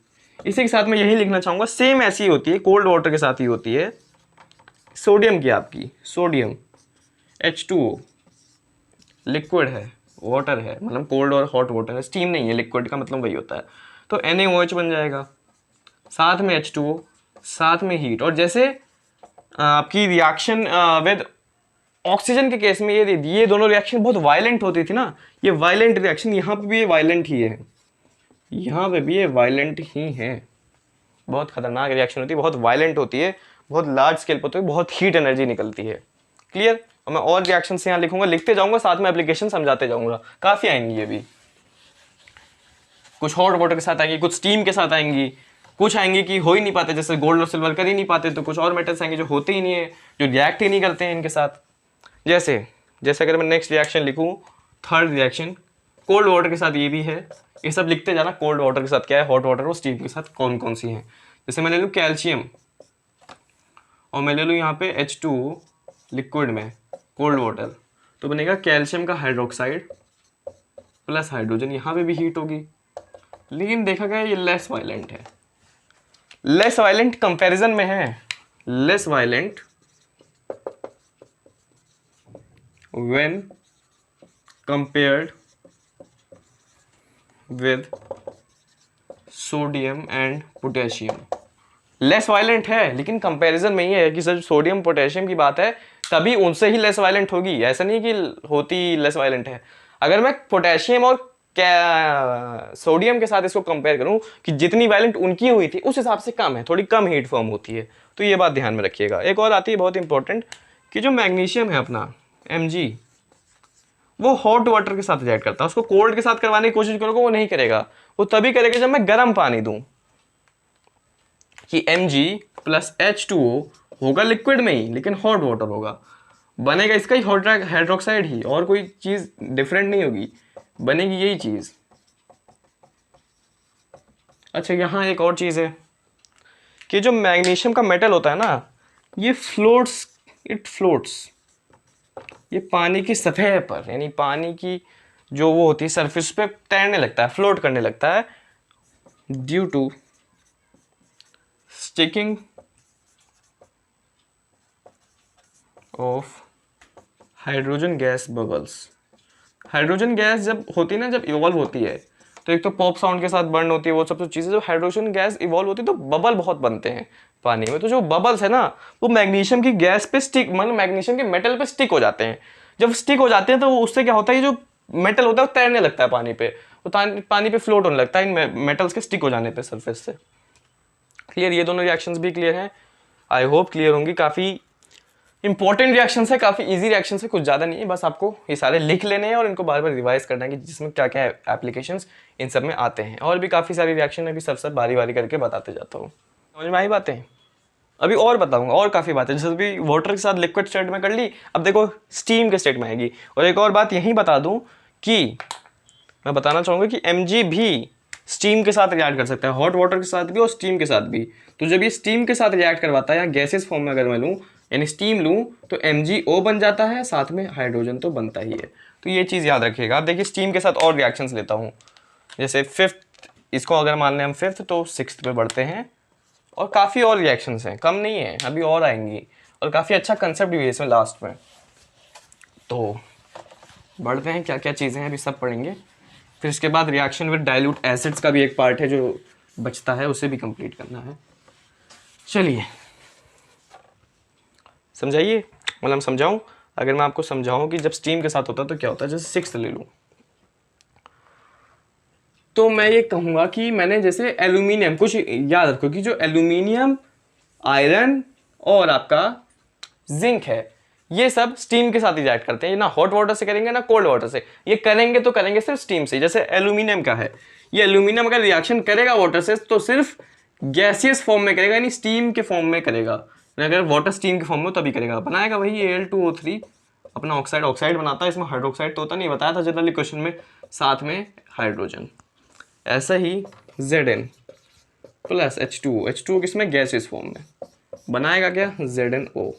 इसी के साथ मैं यही लिखना चाहूँगा, सेम ऐसी होती है, कोल्ड वाटर के साथ ही होती है, सोडियम की, आपकी सोडियम H2O लिक्विड है, वाटर है, मतलब कोल्ड और हॉट वाटर है, स्टीम नहीं है, लिक्विड का मतलब वही होता है, तो NaOH बन जाएगा, साथ में H2O, साथ में हीट। और जैसे आपकी रिएक्शन विद ऑक्सीजन के केस में ये दोनों रिएक्शन बहुत वायलेंट होती थी ना, ये वायलेंट रिएक्शन, यहाँ पे भी ये वायलेंट ही है, यहाँ पे भी ये वायलेंट ही है, बहुत खतरनाक रिएक्शन होती है, बहुत वायलेंट होती है, बहुत लार्ज स्केल पर होती है, बहुत हीट एनर्जी निकलती है। क्लियर? और मैं और रिएक्शन यहाँ लिखूंगा, लिखते जाऊंगा, साथ में एप्लीकेशन समझाते जाऊंगा, काफी आएंगी ये भी। कुछ हॉट वाटर के साथ आएंगी, कुछ स्टीम के साथ आएंगी, कुछ आएंगे कि हो ही नहीं पाते, जैसे गोल्ड और सिल्वर कर ही नहीं पाते, तो कुछ और मेटल्स आएंगे जो होते ही नहीं है, जो रिएक्ट ही नहीं करते हैं इनके साथ। जैसे जैसे अगर मैं नेक्स्ट रिएक्शन लिखूं, थर्ड रिएक्शन कोल्ड वाटर के साथ, ये भी है, ये सब लिखते जाना, कोल्ड वाटर के साथ क्या है, हॉट वाटर और स्टीम के साथ कौन कौन सी हैं। जैसे मैं ले लूँ कैल्शियम और मैं ले लूँ यहाँ पे H2O लिक्विड में, कोल्ड वाटर, तो बनेगा कैल्शियम का हाइड्रोक्साइड प्लस हाइड्रोजन, यहाँ पे भी हीट होगी, लेकिन देखा गया ये लेस वायलेंट है, लेस वायलेंट कंपैरिजन में है, less violent when compared with sodium and potassium. Less violent है, लेकिन कंपैरिजन में ही है कि सर सोडियम पोटेशियम की बात है तभी उनसे ही लेस वायलेंट होगी, ऐसा नहीं कि होती लेस वायलेंट है। अगर मैं पोटेशियम और सोडियम के साथ इसको कंपेयर करूं कि जितनी वायलेंट उनकी हुई थी उस हिसाब से कम है, थोड़ी कम हीट फॉर्म होती है, तो ये बात ध्यान में रखिएगा। एक और आती है बहुत इंपॉर्टेंट, कि जो मैग्नीशियम है अपना Mg, वो हॉट वाटर के साथ रिएक्ट करता है, उसको कोल्ड के साथ करवाने की कोशिश करोगे वो नहीं करेगा, वो तभी करेगा जब मैं गर्म पानी दूं, कि Mg+H2O होगा लिक्विड में ही, लेकिन हॉट वाटर होगा, बनेगा इसका ही हाइड्रोक्साइड ही, और कोई चीज डिफरेंट नहीं होगी, बनेगी यही चीज। अच्छा, यहां एक और चीज है कि जो मैग्नीशियम का मेटल होता है ना, ये फ्लोट्स, इट फ्लोट्स, ये पानी की सतह पर, यानी पानी की जो वो होती है सरफेस पे तैरने लगता है, फ्लोट करने लगता है, due to sticking of hydrogen gas bubbles. Hydrogen gas जब होती है ना, जब इवॉल्व होती है, तो एक तो पॉप साउंड के साथ बर्न होती है, वो सब तो चीज़ें, जब हाइड्रोजन गैस इवॉल्व होती है तो बबल बहुत बनते हैं पानी में, तो जो बबल्स है ना वो मैग्नीशियम की गैस पे स्टिक, मतलब मैग्नीशियम के मेटल पे स्टिक हो जाते हैं। जब स्टिक हो जाते हैं तो उससे क्या होता है, ये जो मेटल होता है वो तैरने लगता है पानी पे, वो पानी पे फ्लोट होने लगता है इन मेटल्स के स्टिक हो जाने पे सरफेस से। क्लियर, ये दोनों रिएक्शंस भी क्लियर हैं, आई होप क्लियर होंगी। काफ़ी इंपॉर्टेंट रिएक्शंस है, काफ़ी इजी रिएक्शंस है, कुछ ज़्यादा नहीं है, बस आपको ये सारे लिख लेने हैं और इनको बार बार रिवाइज करना है कि जिसमें क्या क्या एप्लीकेशंस इन सब में आते हैं। और भी काफ़ी सारी रिएक्शन है, भी सब बारी बारी करके बताते जाता हूँ। समझ में आई बातें? अभी और बताऊंगा और काफ़ी बातें, जैसे भी वाटर के साथ लिक्विड स्टेट में कर ली, अब देखो स्टीम के स्टेट में आएगी। और एक और बात यहीं बता दूं कि मैं बताना चाहूँगा कि Mg भी स्टीम के साथ रिएक्ट कर सकता है, हॉट वाटर के साथ भी और स्टीम के साथ भी। तो जब ये स्टीम के साथ रिएक्ट करवाता है या गैसेस फॉर्म में अगर मैं लूँ यानी स्टीम लूँ तो MgO बन जाता है, साथ में हाइड्रोजन तो बनता ही है। तो ये चीज़ याद रखिएगा। आप देखिए स्टीम के साथ और रिएक्शंस लेता हूँ, जैसे फिफ्थ, इसको अगर मान लें हम फिफ्थ तो सिक्स्थ पे बढ़ते हैं। और काफ़ी और रिएक्शंस हैं, कम नहीं है, अभी और आएंगी और काफ़ी अच्छा कंसेप्ट भी है इसमें लास्ट में। तो बढ़ते हैं, क्या क्या चीज़ें हैं अभी सब पढ़ेंगे। फिर इसके बाद रिएक्शन विद डाइल्यूट एसिड्स का भी एक पार्ट है जो बचता है, उसे भी कंप्लीट करना है। चलिए समझाइए, मतलब समझाऊं, अगर मैं आपको समझाऊं कि जब स्टीम के साथ होता है तो क्या होता है। जैसे सिक्स्थ ले लूँ तो मैं ये कहूँगा कि मैंने जैसे एल्यूमिनियम, कुछ याद रखो कि जो एल्यूमिनियम, आयरन और आपका जिंक है, ये सब स्टीम के साथ ही रिएक्ट करते हैं, ना हॉट वाटर से करेंगे ना कोल्ड वाटर से, ये करेंगे तो करेंगे सिर्फ स्टीम से। जैसे एल्यूमिनियम का है, ये एल्यूमिनियम अगर रिएक्शन करेगा वाटर से तो सिर्फ गैसियस फॉर्म में करेगा, यानी स्टीम के फॉर्म में करेगा। अगर वाटर स्टीम के फॉर्म में तभी करेगा, बनाएगा वही Al2O3 अपना ऑक्साइड, ऑक्साइड बनाता है, इसमें हाइड्रोक्साइड तो होता नहीं, बताया था जनरली क्वेश्चन में, साथ में हाइड्रोजन। ऐसा ही Zn प्लस H2O, H2O किसमें गैसियस फॉर्म में, बनाएगा क्या ZnO।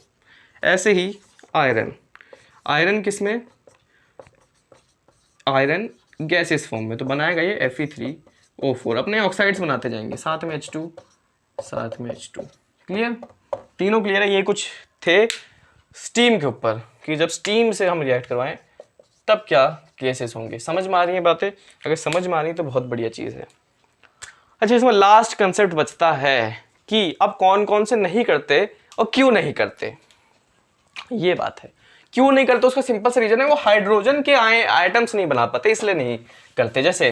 ऐसे ही आयरन, आयरन किसमें, आयरन गैसियस फॉर्म में, तो बनाएगा ये Fe3O4। अपने ऑक्साइड्स बनाते जाएंगे, साथ में H2, साथ में H2। क्लियर, तीनों क्लियर है। ये कुछ थे स्टीम के ऊपर कि जब स्टीम से हम रिएक्ट करवाएं तब क्या केसेस होंगे। समझ में आ रही है बातें? अगर समझ में आ रही है तो बहुत बढ़िया चीज़ है। अच्छा, इसमें लास्ट कंसेप्ट बचता है कि अब कौन कौन से नहीं करते और क्यों नहीं करते। ये बात है, क्यों नहीं करते उसका सिंपल सा रीजन है, वो हाइड्रोजन के आइटम्स नहीं बना पाते इसलिए नहीं करते। जैसे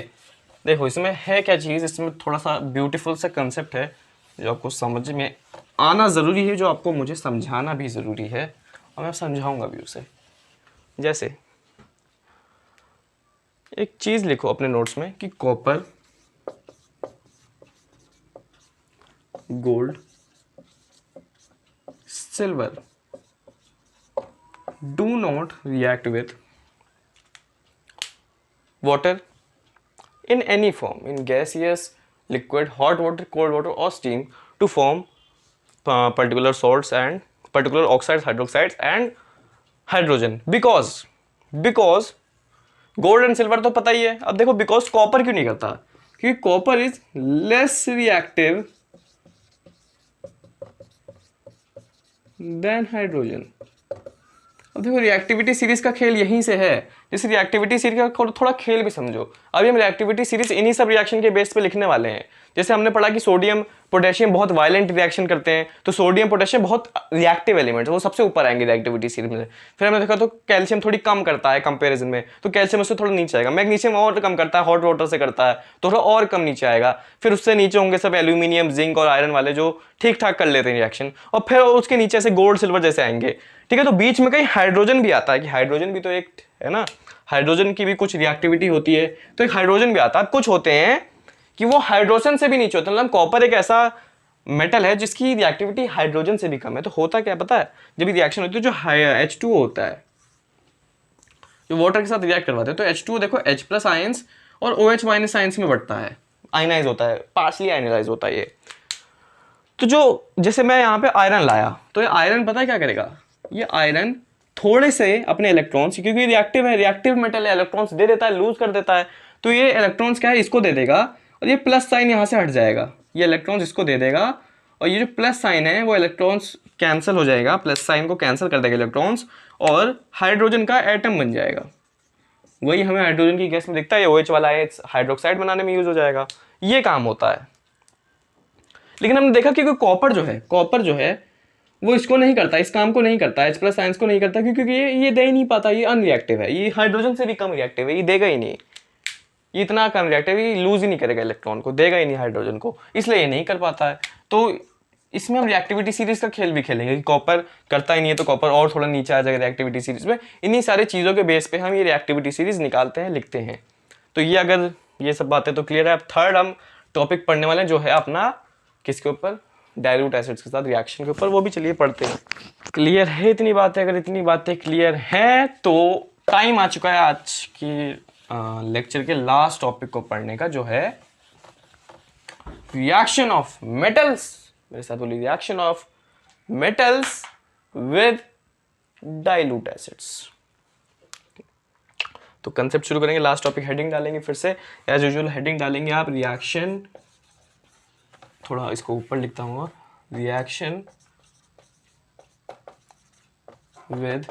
देखो इसमें है क्या चीज़, इसमें थोड़ा सा ब्यूटीफुल सा कंसेप्ट है जो आपको समझ में आना ज़रूरी है, जो आपको मुझे समझाना भी ज़रूरी है और मैं समझाऊंगा भी उसे। जैसे एक चीज़ लिखो अपने नोट्स में कि copper, gold, silver do not react with water in any form, in gaseous, liquid, hot water, cold water or steam to form particular salts and particular oxides, hydroxides and hydrogen because gold and silver तो पता ही है। अब देखो because कॉपर क्यों नहीं करता, क्योंकि copper is less reactive than hydrogen. अब देखो रिएक्टिविटी सीरीज का खेल यहीं से है। जैसे रिएक्टिविटी सीरीज का थोड़ा खेल भी समझो। अभी हम रिएक्टिविटी सीरीज इन्हीं सब रिएक्शन के बेस पे लिखने वाले हैं। जैसे हमने पढ़ा कि सोडियम पोटेशियम बहुत वायलेंट रिएक्शन करते हैं, तो सोडियम पोटेशियम बहुत रिएक्टिव एलिमेंट्स, वो सबसे ऊपर आएंगे रिएक्टिविटी सीरीज में। फिर हमने देखा तो कैल्शियम थोड़ी कम करता है कंपेरिजन में, तो कैल्शियम उससे थोड़ा नीचे आएगा। मैग्नीशियम और कम करता है, हॉट वाटर से करता है तो थोड़ा और कम नीचे आएगा। फिर उससे नीचे होंगे सब एल्यूमिनियम, जिंक और आयरन वाले जो ठीक ठाक कर लेते हैं रिएक्शन, और फिर उसके नीचे से गोल्ड सिल्वर जैसे आएंगे। ठीक है, तो बीच में कहीं हाइड्रोजन भी आता है कि हाइड्रोजन भी तो एक है ना, हाइड्रोजन की भी कुछ रिएक्टिविटी होती है, तो एक हाइड्रोजन भी आता है। कुछ होते हैं कि वो हाइड्रोजन से भी नीचे होते हैं, मतलब कॉपर एक ऐसा मेटल है जिसकी रिएक्टिविटी हाइड्रोजन से भी कम है। तो होता क्या पता है, जब रिएक्शन होती है जो H2O होता है, जो वाटर के साथ रिएक्ट करवाते हैं, तो H2O देखो H+ आयंस और OH- आयंस में बढ़ता है, आयनाइज होता है, पार्शली आयनाइज होता है ये। तो जो जैसे मैं यहाँ पे आयरन लाया, तो ये आयरन पता है क्या करेगा, ये आयरन थोड़े से अपने इलेक्ट्रॉन्स, क्योंकि रिएक्टिव है, रिएक्टिव मेटल है, इलेक्ट्रॉन्स दे देता है, लूज कर देता है, तो ये इलेक्ट्रॉन्स क्या है इसको दे देगा और ये प्लस साइन यहाँ से हट जाएगा, ये इलेक्ट्रॉन्स इसको दे देगा और ये जो प्लस साइन है वो इलेक्ट्रॉन्स कैंसिल हो जाएगा, प्लस साइन को कैंसिल कर देगा इलेक्ट्रॉन्स और हाइड्रोजन का एटम बन जाएगा। वही हमें हाइड्रोजन की गैस में दिखता है, OH वाला है, हाइड्रोक्साइड बनाने में यूज हो जाएगा, ये काम होता है। लेकिन हमने देखा कि कॉपर जो है वो इसको नहीं करता, इस काम को नहीं करता, H+ साइंस को नहीं करता, क्योंकि ये दे ही नहीं पाता, ये अनरिएक्टिव है, ये हाइड्रोजन से भी कम रिएक्टिव है, ये देगा ही नहीं। इतना कम रिएक्टिव, लूज ही नहीं करेगा इलेक्ट्रॉन को, देगा ही नहीं हाइड्रोजन को, इसलिए ये नहीं कर पाता है। तो इसमें हम रिएक्टिविटी सीरीज का खेल भी खेलेंगे कि कॉपर करता ही नहीं है तो कॉपर और थोड़ा नीचे आ जाएगा रिएक्टिविटी सीरीज में। इन्हीं सारी चीज़ों के बेस पे हम ये रिएक्टिविटी सीरीज निकालते हैं, लिखते हैं। तो ये अगर ये सब बातें तो क्लियर है। अब थर्ड हम टॉपिक पढ़ने वाले हैं जो है अपना किसके ऊपर, डाइल्यूट एसिड्स के साथ रिएक्शन के ऊपर, वो भी चलिए पढ़ते हैं। क्लियर है इतनी बातें? अगर इतनी बातें क्लियर हैं तो टाइम आ चुका है आज की लेक्चर के लास्ट टॉपिक को पढ़ने का, जो है रिएक्शन ऑफ मेटल्स, मेरे साथ बोलिए, reaction of metals with dilute acids. तो कंसेप्ट शुरू करेंगे, लास्ट टॉपिक हेडिंग डालेंगे फिर से एज यूजुअल, हेडिंग डालेंगे आप रिएक्शन, थोड़ा इसको ऊपर लिखता हूँ, reaction with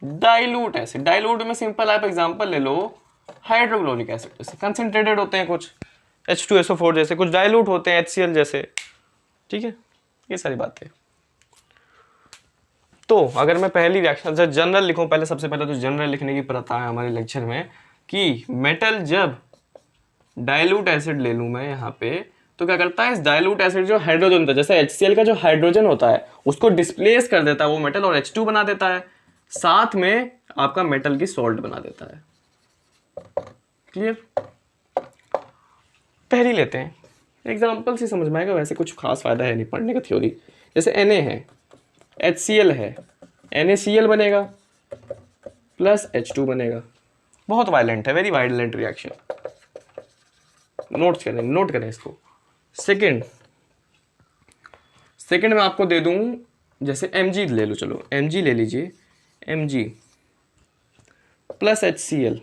dilute acid. Dilute में सिंपल आप एग्जांपल ले लो, हाइड्रोक्लोरिक एसिड जैसे कंसंट्रेटेड होते हैं कुछ, H2SO4 जैसे, कुछ डाइल्यूट होते हैं HCl जैसे, ठीक है, ये सारी बातें। तो अगर मैं पहली रिएक्शन जनरल लिखूं, पहले सबसे पहले तो जनरल लिखने की प्रथा है हमारे लेक्चर में कि मेटल जब डाइल्यूट एसिड ले लूं मैं यहाँ पे, तो क्या करता है, इस डाइल्यूट एसिड जो हाइड्रोजन होता है, जैसे HCl का जो हाइड्रोजन होता है उसको डिस्प्लेस कर देता है वो मेटल, और H2 बना देता है, साथ में आपका मेटल की सॉल्ट बना देता है। क्लियर? पहली लेते हैं, एग्जाम्पल से समझ में आएगा, वैसे कुछ खास फायदा है नहीं पढ़ने का थ्योरी। जैसे Na है, HCl है, NaCl बनेगा प्लस H2 बनेगा, बहुत वायलेंट है, वेरी वायलेंट रिएक्शन, नोट करें इसको। सेकंड में आपको दे दूं, जैसे Mg ले लो, चलो Mg ले लीजिए, Mg plus HCl,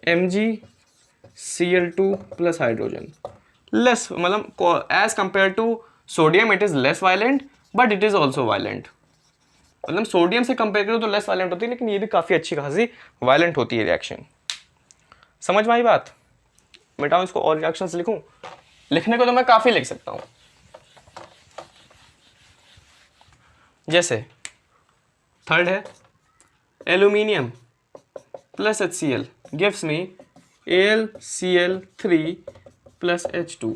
MgCl2 plus hydrogen, less, मतलब as compare to sodium it is less violent but it is also violent, मतलब सोडियम से कंपेयर करो तो लेस वायलेंट होती है, लेकिन ये भी काफी अच्छी खासी वायलेंट होती है रिएक्शन। समझ में आई बात? मिटाऊं इसको और रिएक्शंस लिखूं? लिखने को तो मैं काफी लिख सकता हूं, जैसे थर्ड है aluminium plus HCl gives me AlCl3 plus H2।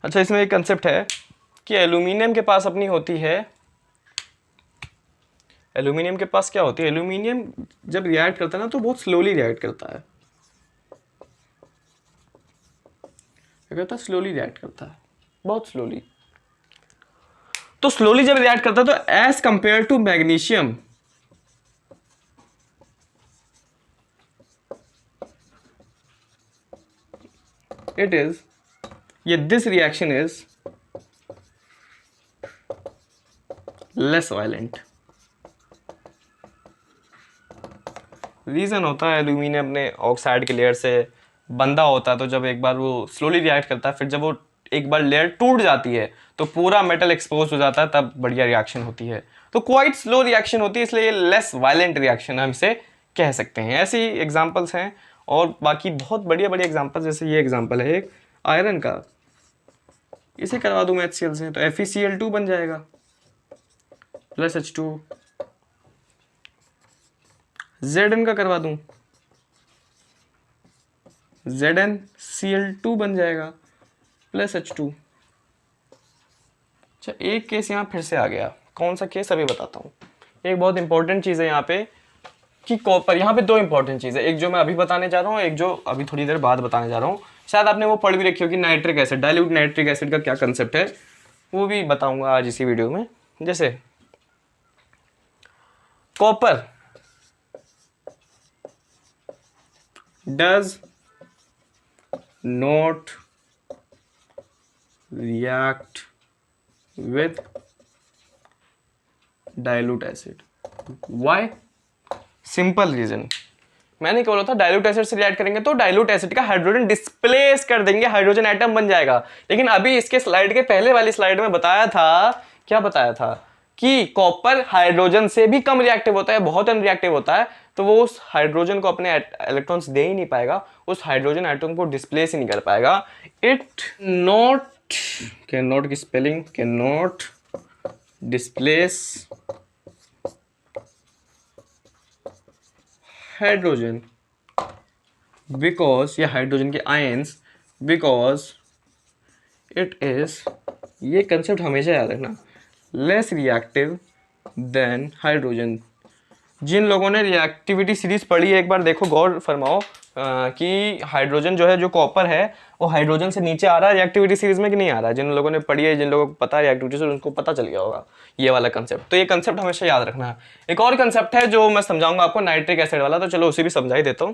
अच्छा, इसमें एक कंसेप्ट है कि एल्यूमिनियम के पास अपनी होती है, एल्यूमिनियम के पास क्या होती है, एल्यूमिनियम जब रिएक्ट करता है ना तो बहुत स्लोली रिएक्ट करता है, क्या करता है, स्लोली रिएक्ट करता है, बहुत स्लोली। तो स्लोली जब रिएक्ट करता है तो as compare to magnesium, it is, this reaction is less violent। Reason होता है एल्यूमिनियम अपने ऑक्साइड के लेयर से बंधा होता है, तो जब एक बार वो स्लोली रिएक्ट करता है, फिर जब वो एक बार लेयर टूट जाती है तो पूरा मेटल एक्सपोज हो जाता है, तब बढ़िया रिएक्शन होती है। तो क्वाइट स्लो रिएक्शन होती है, इसलिए ये लेस वायलेंट रिएक्शन हम इसे कह सकते हैं। ऐसी एग्जांपल्स हैं और बाकी बहुत बढ़िया बढ़िया एग्जांपल्स, जैसे ये एग्जांपल है एक आयरन का, इसे करवा दूं मैं HCl से तो FeCl2 बन जाएगा प्लस H2। Zn का करवा दूं, ZnCl2 बन जाएगा प्लस H2। अच्छा, एक केस यहाँ फिर से आ गया, कौन सा केस अभी बताता हूँ। एक बहुत इंपॉर्टेंट चीज़ है यहाँ पे कि कॉपर, यहाँ पे दो इंपॉर्टेंट चीज़ है, एक जो मैं अभी बताने जा रहा हूँ, एक जो अभी थोड़ी देर बाद बताने जा रहा हूँ। शायद आपने वो पढ़ भी रखी होगी, nitric acid, dilute nitric acid का क्या कंसेप्ट है, वो भी बताऊंगा आज इसी वीडियो में। जैसे copper does not react with dilute acid. Why? Simple reason, मैंने क्या बोला था, डाइल्यूट एसिड से रिएक्ट करेंगे तो डाइल्यूट एसिड का हाइड्रोजन डिस्प्लेस कर देंगे, हाइड्रोजन एटम बन जाएगा। लेकिन अभी इसके स्लाइड के पहले वाली स्लाइड में बताया था, क्या बताया था, कि कॉपर हाइड्रोजन से भी कम रिएक्टिव होता है, बहुत अनरिएक्टिव होता है, तो वो उस हाइड्रोजन को अपने इलेक्ट्रॉन्स दे ही नहीं पाएगा, उस हाइड्रोजन एटम को डिस्प्लेस ही नहीं कर पाएगा। इट नॉट, कैन नॉट की spelling, can not displace hydrogen because ये हाइड्रोजन के आयंस, बिकॉज इट इज, ये कंसेप्ट हमेशा याद रखना, लेस रिएक्टिव देन हाइड्रोजन। जिन लोगों ने रिएक्टिविटी सीरीज पढ़ी है एक बार देखो, गौर फरमाओ कि हाइड्रोजन जो है, जो कॉपर है वो हाइड्रोजन से नीचे आ रहा है रिएक्टिविटी सीरीज में कि नहीं आ रहा है। जिन लोगों ने पढ़ी है, जिन लोगों को पता है रिएक्टिविटी से, उनको पता चल गया होगा ये वाला कंसेप्ट। तो ये कंसेप्ट हमेशा याद रखना है। एक और कंसेप्ट है जो मैं समझाऊंगा आपको, नाइट्रिक एसिड वाला, तो चलो उसी भी समझा ही देता हूँ।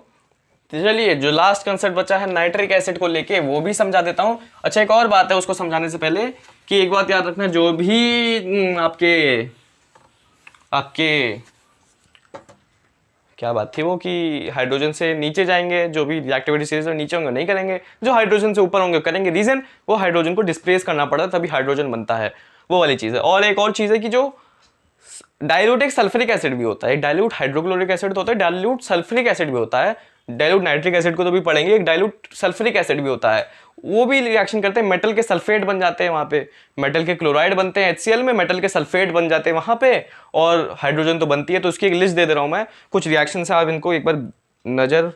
तो चलिए जो लास्ट कंसेप्ट बचा है नाइट्रिक एसिड को लेके, वो भी समझा देता हूँ। अच्छा एक और बात है उसको समझाने से पहले कि एक बात याद रखना, जो भी आपके क्या बात थी वो, कि हाइड्रोजन से नीचे जाएंगे, जो भी रिएक्टिविटी सीरीज में नीचे होंगे नहीं करेंगे, जो हाइड्रोजन से ऊपर होंगे करेंगे। रीजन, वो हाइड्रोजन को डिस्प्लेस करना पड़ता है तभी हाइड्रोजन बनता है, वो वाली चीज़ है। और एक और चीज़ है कि जो डाइल्यूट एक सल्फ्यूरिक एसिड भी होता है, एक डाइल्यूट हाइड्रोक्लोरिक एसिड तो होता है, डाइल्यूट सल्फ्यूरिक एसिड भी होता है। डाइल्यूट नाइट्रिक एसिड को तो भी पढ़ेंगे, एक डाइल्यूट सल्फ्यूरिक एसिड भी होता है। वो भी रिएक्शन करते हैं, मेटल के सल्फेट बन जाते हैं वहाँ पे, मेटल के क्लोराइड बनते हैं HCl में, मेटल के सल्फेट बन जाते हैं वहाँ पे, और हाइड्रोजन तो बनती है। तो उसकी एक लिस्ट दे रहा हूँ मैं, कुछ रिएक्शन है, आप इनको एक बार नज़र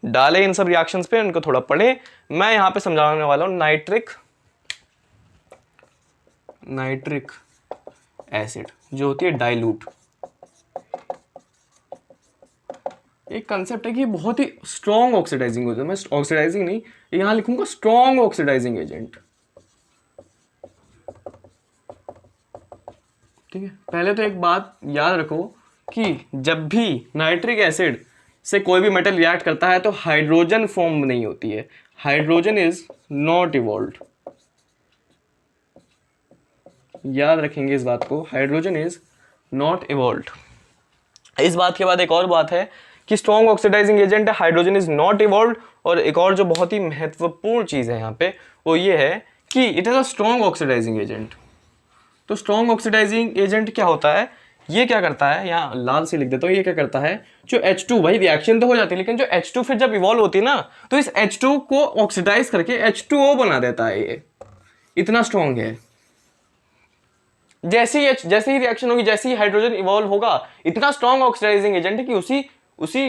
डालें इन सब रिएक्शंस पे, इनको थोड़ा पढ़ें। मैं यहाँ पे समझाने वाला हूँ नाइट्रिक एसिड जो होती है डाइल्यूट। एक कंसेप्ट है कि बहुत ही स्ट्रॉन्ग ऑक्सीडाइजिंग होता है। मैं ऑक्सीडाइजिंग नहीं, यहां लिखूंगा स्ट्रॉन्ग ऑक्सीडाइजिंग एजेंट। ठीक है, पहले तो एक बात याद रखो कि जब भी नाइट्रिक एसिड से कोई भी मेटल रिएक्ट करता है तो हाइड्रोजन फॉर्म नहीं होती है, हाइड्रोजन इज नॉट इवॉल्व्ड। याद रखेंगे इस बात को, हाइड्रोजन इज नॉट इवॉल्व्ड। इस बात के बाद एक और बात है कि स्ट्रॉन्ग ऑक्सीडाइजिंग एजेंट है, हाइड्रोजन इज नॉट इवॉल्व्ड। और एक और जो बहुत ही महत्वपूर्ण चीज़ है यहाँ पे, वो ये है कि it is a strong oxidising agent. तो स्ट्रॉन्ग ऑक्सीडाइजिंग एजेंट क्या होता है, ये क्या करता है, यहाँ लाल से लिख देता हूँ, ये क्या करता है, जो H2, भाई रिएक्शन तो हो जाती है, लेकिन जो H2 फिर जब इवॉल्व होती है ना, तो इस H2 को ऑक्सीडाइज करके H2O बना देता है। ये इतना स्ट्रॉन्ग है। जैसे ही रिएक्शन होगी, जैसे ही हाइड्रोजन इवॉल्व होगा, इतना स्ट्रॉन्ग ऑक्सीडाइजिंग एजेंट है कि उसी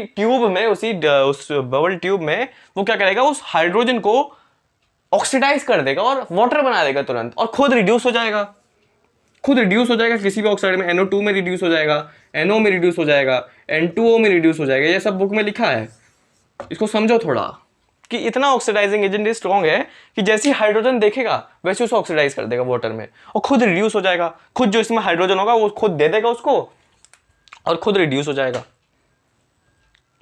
ट्यूब में, उस बबल ट्यूब में वो क्या करेगा, उस हाइड्रोजन को ऑक्सीडाइज कर देगा और वाटर बना देगा तुरंत, और खुद रिड्यूस हो जाएगा। किसी भी ऑक्साइड में, NO2 में रिड्यूस हो जाएगा, NO में रिड्यूस हो जाएगा, N2O में रिड्यूस हो जाएगा। ये सब बुक में लिखा है, इसको समझो थोड़ा, कि इतना ऑक्सीडाइजिंग एजेंट स्ट्रॉन्ग है कि जैसे ही हाइड्रोजन देखेगा वैसे उसको ऑक्सीडाइज कर देगा वाटर में, और खुद रिड्यूस हो जाएगा। खुद जो इसमें हाइड्रोजन होगा वो खुद दे देगा उसको, और खुद रिड्यूस हो जाएगा।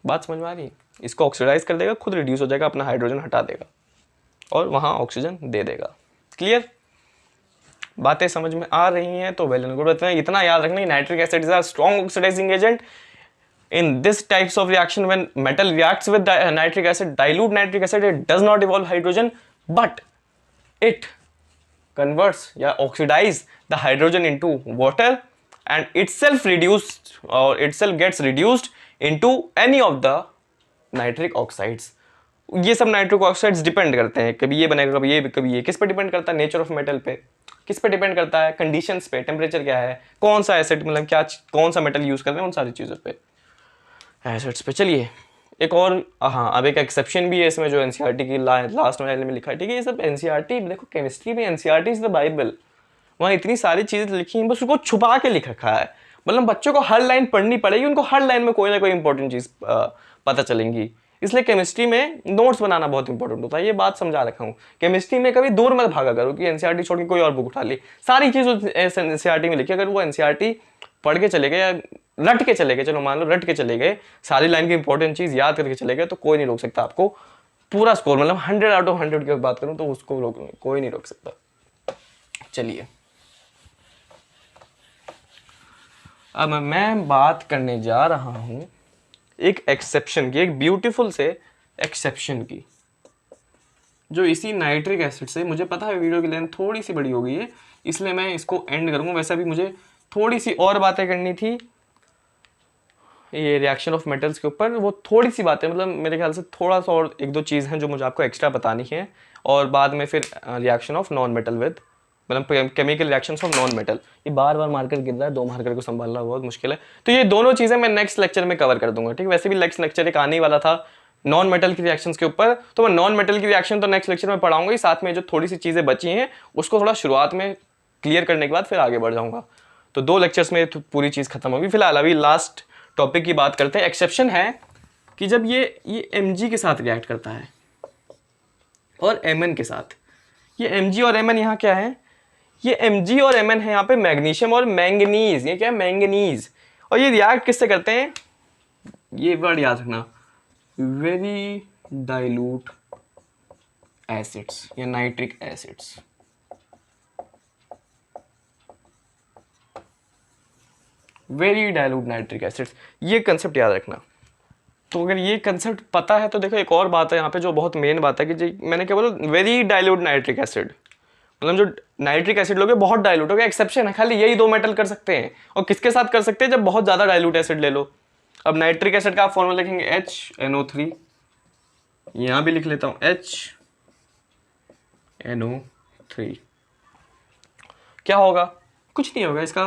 बात समझ में आ रही? इसको ऑक्सीडाइज कर देगा, खुद रिड्यूस हो जाएगा, अपना हाइड्रोजन हटा देगा और वहां ऑक्सीजन दे देगा। क्लियर? बातें समझ में आ रही हैं तो वेल एंड गुड। इतना याद रखना, nitric acid is a strong oxidising agent. In this types of reaction, when metal reacts with nitric acid, dilute nitric acid, it does not evolve hydrogen, but it converts या oxidize the hydrogen into water and itself gets reduced into any of the nitric oxides. ये सब नाइट्रिक ऑक्साइड्स डिपेंड करते हैं, कभी ये बनेगा, कभी ये किस पे डिपेंड करता है, नेचर ऑफ मेटल पे, किस पे डिपेंड करता है, कंडीशंस पे, टेम्परेचर क्या है, कौन सा एसिड, मतलब क्या, कौन सा मेटल यूज कर रहे हैं, उन सारी चीज़ों पे, एसिड्स पे। चलिए एक और, हाँ अब एक एक्सेप्शन भी है इसमें, जो एनसीईआरटी की लास्ट वाले में लिखा है। ठीक है, ये सब एनसीईआरटी, देखो केमिस्ट्री में एनसीईआरटी इज द बाइबल। वहाँ इतनी सारी चीज़ें लिखी हैं, बस उसको छुपा के लिख रखा है। मतलब बच्चों को हर लाइन पढ़नी पड़ेगी, उनको हर लाइन में कोई ना कोई इंपॉर्टेंट चीज़ पता चलेंगी। इसलिए केमिस्ट्री में नोट्स बनाना बहुत इंपॉर्टेंट होता है, ये बात समझा रखा हूँ। केमिस्ट्री में कभी दूर मत भागा करो कि एनसीईआरटी छोड़ के कोई और बुक उठा ली। सारी चीज़ एनसीईआरटी में लिखी, अगर वो एनसीईआरटी पढ़ के चले गए या रट के चले गए, चलो मान लो रट के चले गए, सारी लाइन की इंपॉर्टेंट चीज़ याद करके चले गए, तो कोई नहीं रोक सकता आपको पूरा स्कोर, मतलब 100 आउट ऑफ 100 की बात करूँ तो उसको कोई नहीं रोक सकता। चलिए अब मैं बात करने जा रहा हूँ एक एक्सेप्शन की, एक ब्यूटीफुल से एक्सेप्शन की, जो इसी नाइट्रिक एसिड से, मुझे पता है वीडियो की लेंथ थोड़ी सी बड़ी हो गई है इसलिए मैं इसको एंड करूँगा। वैसे भी मुझे थोड़ी सी और बातें करनी थी ये रिएक्शन ऑफ मेटल्स के ऊपर, वो थोड़ी सी बातें, मतलब मेरे ख्याल से थोड़ा सा और एक दो चीज़ हैं जो मुझे आपको एक्स्ट्रा बतानी है, और बाद में फिर reaction of non metal with, मतलब chemical reactions of non metal. ये बार बार मार्कर गिर रहा है, 2 मार्कर को संभालना बहुत मुश्किल है, तो ये दोनों चीज़ें मैं नेक्स्ट लेक्चर में कवर कर दूंगा। ठीक है, वैसे भी नेक्स्ट लेक्चर एक आने वाला था, नॉन मेटल की रिएक्शंस के ऊपर। तो मैं नॉन मेटल की रिएक्शन तो नेक्स्ट लेक्चर में पढ़ाऊंगा ही, साथ में जो थोड़ी सी चीज़ें बची हैं उसको थोड़ा शुरुआत में क्लियर करने के बाद फिर आगे बढ़ जाऊंगा। तो 2 लेक्चर्स में पूरी चीज़ खत्म होगी। फिलहाल अभी लास्ट टॉपिक की बात करते हैं। एक्सेप्शन है कि जब ये Mg के साथ रिएक्ट करता है और Mn के साथ, ये Mg और Mn यहाँ क्या है, ये Mg और Mn है यहाँ पे मैग्नीशियम और मैंगनीज। ये क्या है, मैंगनीज। और ये रिएक्ट किससे करते हैं, ये वर्ड याद रखना, वेरी डाइल्यूट एसिड्स या nitric acids. Very dilute nitric acids, ये कंसेप्ट याद रखना। तो अगर ये कंसेप्ट पता है तो देखो एक और बात है यहाँ पे जो बहुत मेन बात है कि जी मैंने क्या बोला, वेरी डाइल्यूट नाइट्रिक एसिड, मतलब जो नाइट्रिक एसिड लोगे बहुत डाइल्यूट हो गया। एक्सेप्शन है, खाली यही 2 मेटल कर सकते हैं। और किसके साथ कर सकते हैं, जब बहुत ज़्यादा डाइल्यूट एसिड ले लो। अब नाइट्रिक एसिड का आप फॉर्मूला लिखेंगे HNO3, यहाँ भी लिख लेता हूँ HNO3। क्या होगा, कुछ नहीं होगा, इसका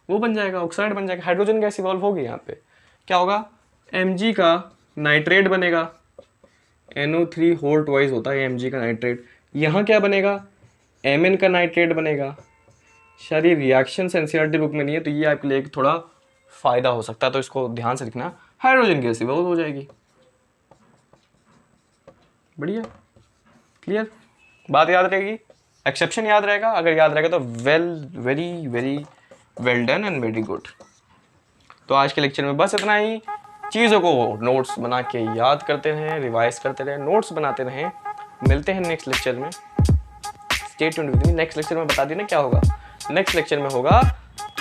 वो बन जाएगा, ऑक्साइड बन जाएगा, हाइड्रोजन गैस इवॉल्व होगी। यहाँ पे क्या होगा, Mg का नाइट्रेट बनेगा, NO3 होल ट्वाइस होता है Mg का नाइट्रेट। यहाँ क्या बनेगा, Mn का नाइट्रेट बनेगा। शायद ये रिएक्शन एनसीईआरटी बुक में नहीं है, तो ये आपके लिए थोड़ा फायदा हो सकता है, तो इसको ध्यान से लिखना। हाइड्रोजन गैस इवॉल्व हो जाएगी। बढ़िया, क्लियर, बात याद रहेगी, एक्सेप्शन याद रहेगा। अगर याद रहेगा तो very well done and very good. तो आज के लेक्चर में बस इतना ही। चीज़ों को नोट्स बना के याद करते रहें, रिवाइज करते रहें, नोट्स बनाते रहें। मिलते हैं नेक्स्ट लेक्चर में, stay tuned with me. Next lecture में बता देना क्या होगा। नेक्स्ट लेक्चर में होगा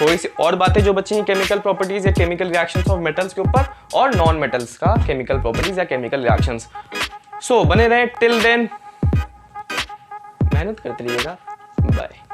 थोड़ी सी और बातें जो बची हैं केमिकल प्रॉपर्टीज या केमिकल रिएक्शंस ऑफ मेटल्स के ऊपर, और नॉन मेटल्स का केमिकल प्रॉपर्टीज या केमिकल रिएक्शंस। सो बने रहें, टिल देन मेहनत करते रहिएगा। बाय।